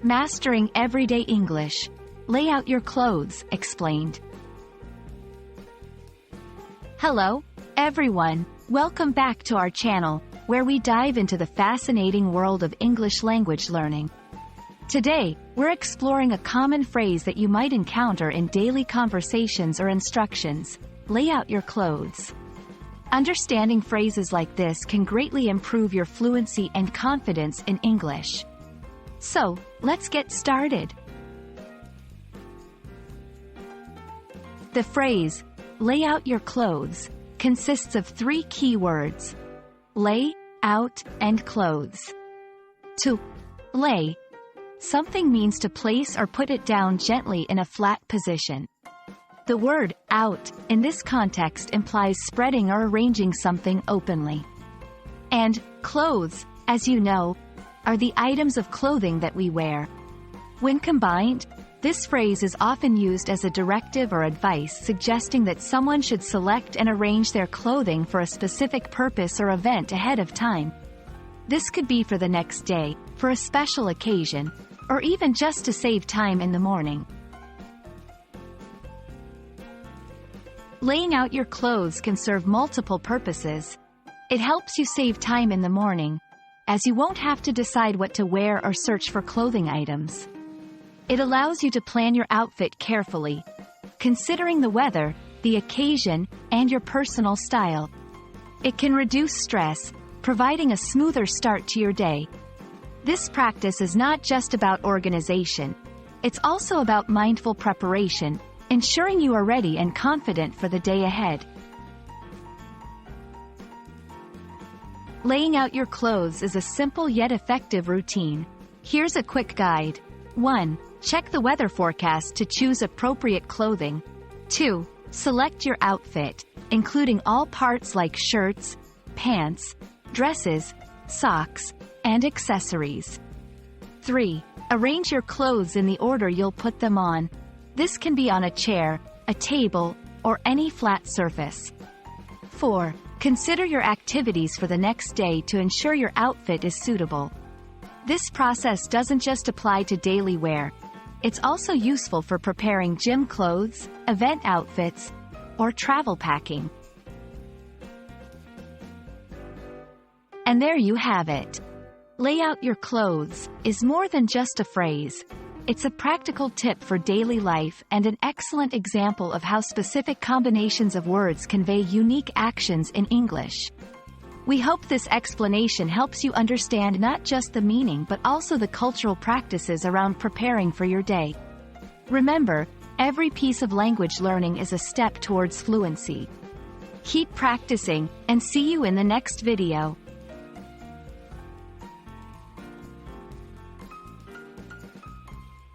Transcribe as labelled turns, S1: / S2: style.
S1: Mastering everyday English. Lay out your clothes, explained. Hello, everyone. Welcome back to our channel, where we dive into the fascinating world of English language learning. Today, we're exploring a common phrase that you might encounter in daily conversations or instructions: lay out your clothes. Understanding phrases like this can greatly improve your fluency and confidence in English. So, let's get started. The phrase, lay out your clothes, consists of three key words: lay, out, and clothes. To lay something means to place or put it down gently in a flat position. The word out in this context implies spreading or arranging something openly. And clothes, as you know, are the items of clothing that we wear. When combined, this phrase is often used as a directive or advice suggesting that someone should select and arrange their clothing for a specific purpose or event ahead of time. This could be for the next day, for a special occasion, or even just to save time in the morning. Laying out your clothes can serve multiple purposes. It helps you save time in the morning, as you won't have to decide what to wear or search for clothing items. It allows you to plan your outfit carefully, considering the weather, the occasion, and your personal style. It can reduce stress, providing a smoother start to your day. This practice is not just about organization. It's also about mindful preparation, ensuring you are ready and confident for the day ahead. Laying out your clothes is a simple yet effective routine. Here's a quick guide. 1. Check the weather forecast to choose appropriate clothing. 2. Select your outfit, including all parts like shirts, pants, dresses, socks, and accessories. 3. Arrange your clothes in the order you'll put them on. This can be on a chair, a table, or any flat surface. 4. Consider your activities for the next day to ensure your outfit is suitable. This process doesn't just apply to daily wear. It's also useful for preparing gym clothes, event outfits, or travel packing. And there you have it. Lay out your clothes is more than just a phrase. It's a practical tip for daily life and an excellent example of how specific combinations of words convey unique actions in English. We hope this explanation helps you understand not just the meaning but also the cultural practices around preparing for your day. Remember, every piece of language learning is a step towards fluency. Keep practicing, and see you in the next video.